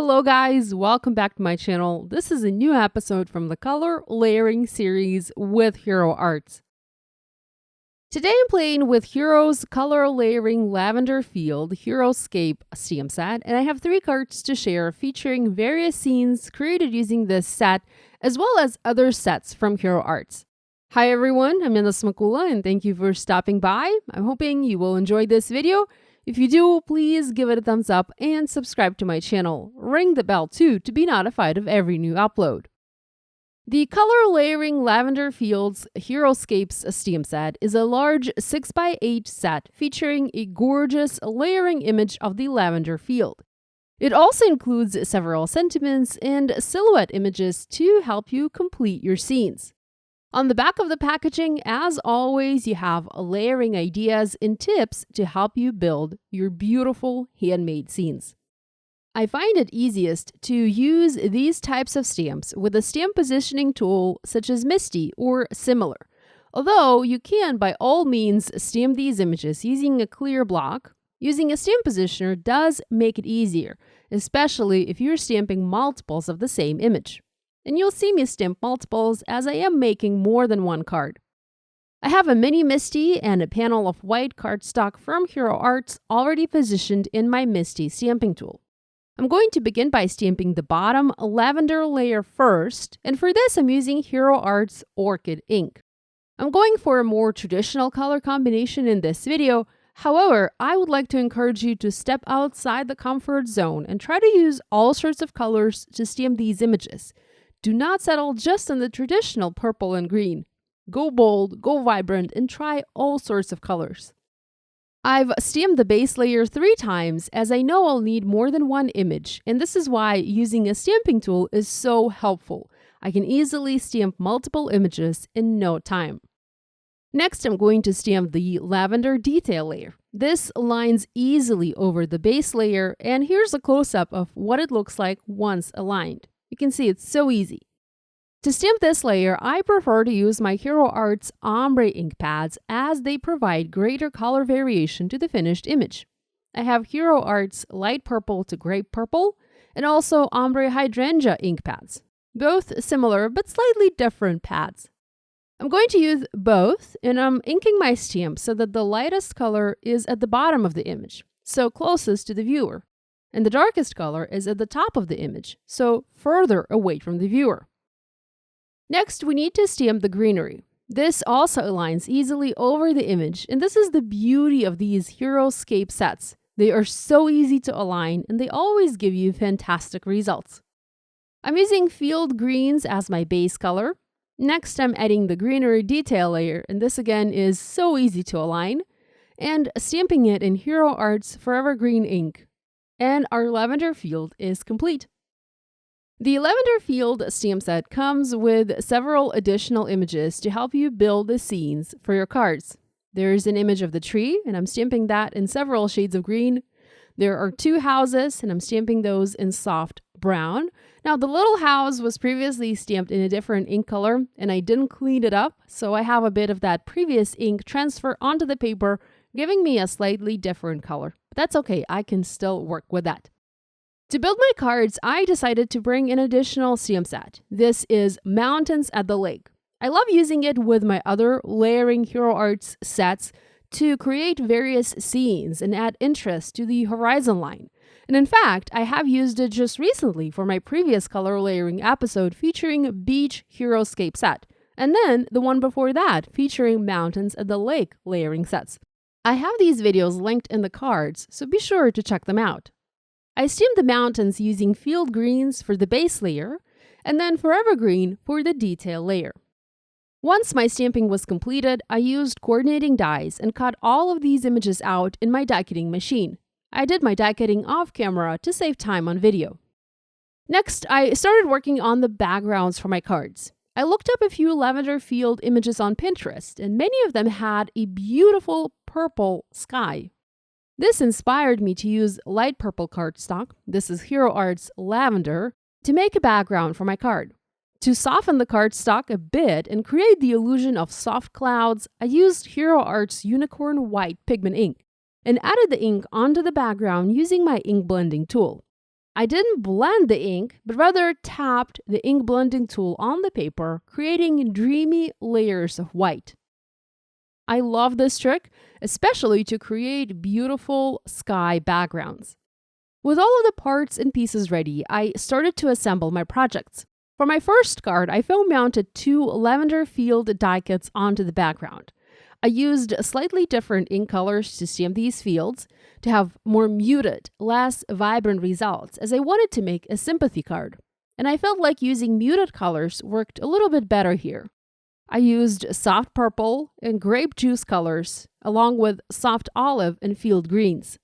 Hello guys, welcome back to my channel. This is a new episode from the color layering series with Hero Arts. Today I'm playing with Hero's color layering Lavender Field HeroScrape stamp set, and I have 3 cards to share featuring various scenes created using this set as well as other sets from Hero Arts. Hi everyone, I'm Yana Smakula and thank you for stopping by. I'm hoping you will enjoy this video. If you do, please give it a thumbs up and subscribe to my channel. Ring the bell too to be notified of every new upload. The color layering Lavender Fields HeroScapes stamp set is a large 6x8 set featuring a gorgeous layering image of the lavender field. It also includes several sentiments and silhouette images to help you complete your scenes. On the back of the packaging, as always, you have layering ideas and tips to help you build your beautiful handmade scenes. I find it easiest to use these types of stamps with a stamp positioning tool such as Misty or similar. Although you can by all means stamp these images using a clear block, using a stamp positioner does make it easier, especially if you're stamping multiples of the same image. And you'll see me stamp multiples as I am making more than one card. I have a mini Misty and a panel of white cardstock from Hero Arts already positioned in my Misty stamping tool. I'm going to begin by stamping the bottom lavender layer first, and for this I'm using Hero Arts Orchid ink. I'm going for a more traditional color combination in this video. However, I would like to encourage you to step outside the comfort zone and try to use all sorts of colors to stamp these images. Do not settle just on the traditional purple and green. Go bold, go vibrant, and try all sorts of colors. I've stamped the base layer 3 times as I know I'll need more than one image, and this is why using a stamping tool is so helpful. I can easily stamp multiple images in no time. Next, I'm going to stamp the lavender detail layer. This aligns easily over the base layer, and here's a close-up of what it looks like once aligned. You can see it's so easy. To stamp this layer, I prefer to use my Hero Arts Ombre ink pads as they provide greater color variation to the finished image. I have Hero Arts Light Purple to Grape Purple and also Ombre Hydrangea ink pads. Both similar but slightly different pads. I'm going to use both and I'm inking my stamp so that the lightest color is at the bottom of the image, so closest to the viewer. And the darkest color is at the top of the image, so further away from the viewer. Next, we need to stamp the greenery. This also aligns easily over the image, and this is the beauty of these HeroScrape sets. They are so easy to align, and they always give you fantastic results. I'm using field greens as my base color. Next, I'm adding the greenery detail layer, and this again is so easy to align, and stamping it in Hero Arts Forever Green ink. And our lavender field is complete. The lavender field stamp set comes with several additional images to help you build the scenes for your cards. There's an image of the tree, and I'm stamping that in several shades of green. There are 2 houses, and I'm stamping those in soft brown. Now, the little house was previously stamped in a different ink color, and I didn't clean it up, so I have a bit of that previous ink transfer onto the paper, giving me a slightly different color. But that's okay, I can still work with that. To build my cards, I decided to bring an additional stamp set. This is Mountains at the Lake. I love using it with my other layering Hero Arts sets to create various scenes and add interest to the horizon line. And in fact, I have used it just recently for my previous color layering episode featuring Beach HeroScrape set, and then the one before that featuring Mountains at the Lake layering sets. I have these videos linked in the cards, so be sure to check them out. I stamped the mountains using field greens for the base layer, and then forever green for the detail layer. Once my stamping was completed, I used coordinating dies and cut all of these images out in my die cutting machine. I did my die cutting off camera to save time on video. Next, I started working on the backgrounds for my cards. I looked up a few lavender field images on Pinterest, and many of them had a beautiful purple sky. This inspired me to use light purple cardstock, this is Hero Arts Lavender, to make a background for my card. To soften the cardstock a bit and create the illusion of soft clouds, I used Hero Arts Unicorn White pigment ink and added the ink onto the background using my ink blending tool. I didn't blend the ink, but rather tapped the ink blending tool on the paper, creating dreamy layers of white. I love this trick, especially to create beautiful sky backgrounds. With all of the parts and pieces ready, I started to assemble my projects. For my first card, I foam mounted 2 lavender field die cuts onto the background. I used slightly different ink colors to stamp these fields to have more muted, less vibrant results, as I wanted to make a sympathy card. And I felt like using muted colors worked a little bit better here. I used soft purple and grape juice colors, along with soft olive and field greens.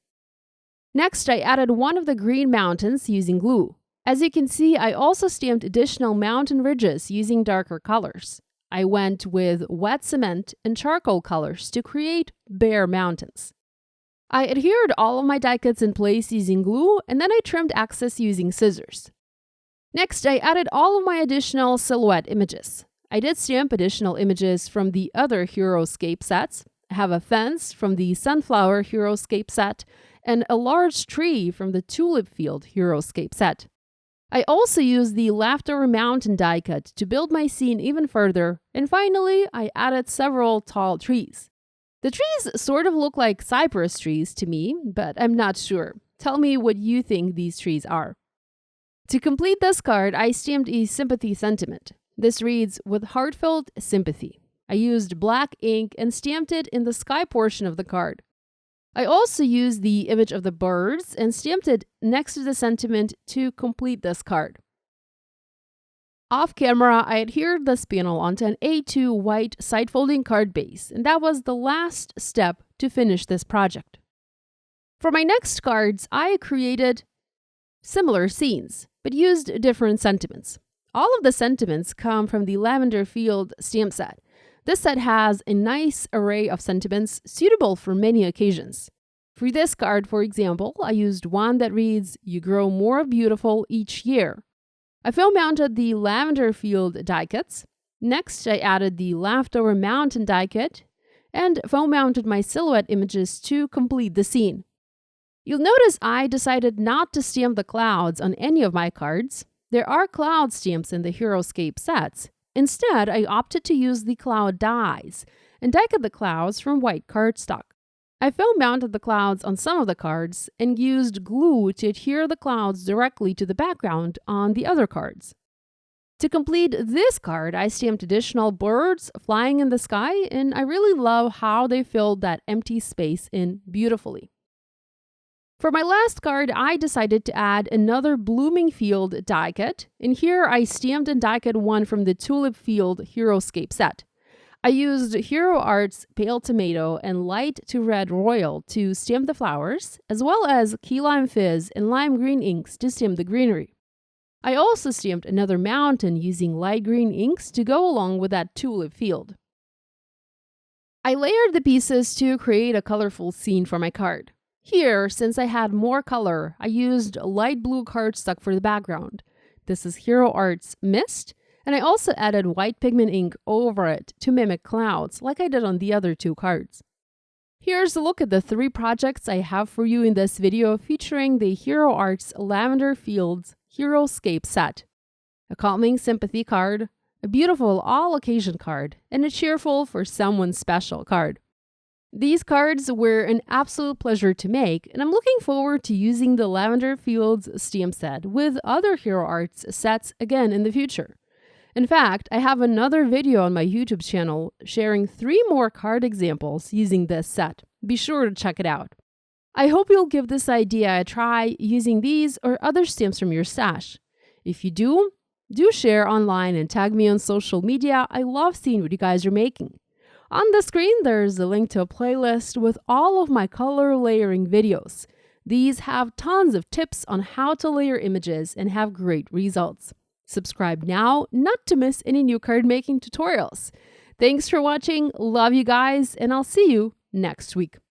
Next, I added one of the green mountains using glue. As you can see, I also stamped additional mountain ridges using darker colors. I went with wet cement and charcoal colors to create bare mountains. I adhered all of my die cuts in place using glue, and then I trimmed excess using scissors. Next, I added all of my additional silhouette images. I did stamp additional images from the other HeroScrape sets. I have a fence from the Sunflower HeroScrape set and a large tree from the Tulip Field HeroScrape set. I also used the Lavender mountain die cut to build my scene even further, and finally, I added several tall trees. The trees sort of look like cypress trees to me, but I'm not sure. Tell me what you think these trees are. To complete this card, I stamped a Sympathy Sentiment. This reads, "With heartfelt sympathy." I used black ink and stamped it in the sky portion of the card. I also used the image of the birds and stamped it next to the sentiment to complete this card. Off camera, I adhered this panel onto an A2 white side-folding card base, and that was the last step to finish this project. For my next cards, I created similar scenes, but used different sentiments. All of the sentiments come from the Lavender Field stamp set. This set has a nice array of sentiments suitable for many occasions. For this card, for example, I used one that reads, "You grow more beautiful each year." I foam mounted the Lavender Field die cuts. Next, I added the Lavender Mountain die cut and foam mounted my silhouette images to complete the scene. You'll notice I decided not to stamp the clouds on any of my cards. There are cloud stamps in the HeroScrape sets. Instead, I opted to use the cloud dies and die cut the clouds from white cardstock. I foam mounted the clouds on some of the cards and used glue to adhere the clouds directly to the background on the other cards. To complete this card, I stamped additional birds flying in the sky, and I really love how they filled that empty space in beautifully. For my last card, I decided to add another Blooming Field die cut, and here I stamped and die cut one from the Tulip Field HeroScrape set. I used Hero Art's Pale Tomato and Light to Red Royal to stamp the flowers, as well as Key Lime Fizz and Lime Green inks to stamp the greenery. I also stamped another mountain using light green inks to go along with that tulip field. I layered the pieces to create a colorful scene for my card. Here, since I had more color, I used light blue cardstock for the background. This is Hero Art's Mist, and I also added white pigment ink over it to mimic clouds, like I did on the other two cards. Here's a look at the 3 projects I have for you in this video featuring the Hero Art's Lavender Fields HeroScrape set. A calming sympathy card, a beautiful all-occasion card, and a cheerful for someone special card. These cards were an absolute pleasure to make, and I'm looking forward to using the Lavender Fields stamp set with other Hero Arts sets again in the future. In fact, I have another video on my YouTube channel sharing 3 more card examples using this set. Be sure to check it out. I hope you'll give this idea a try using these or other stamps from your stash. If you do share online and tag me on social media. I love seeing what you guys are making. On the screen, there's a link to a playlist with all of my color layering videos. These have tons of tips on how to layer images and have great results. Subscribe now not to miss any new card making tutorials. Thanks for watching, love you guys, and I'll see you next week.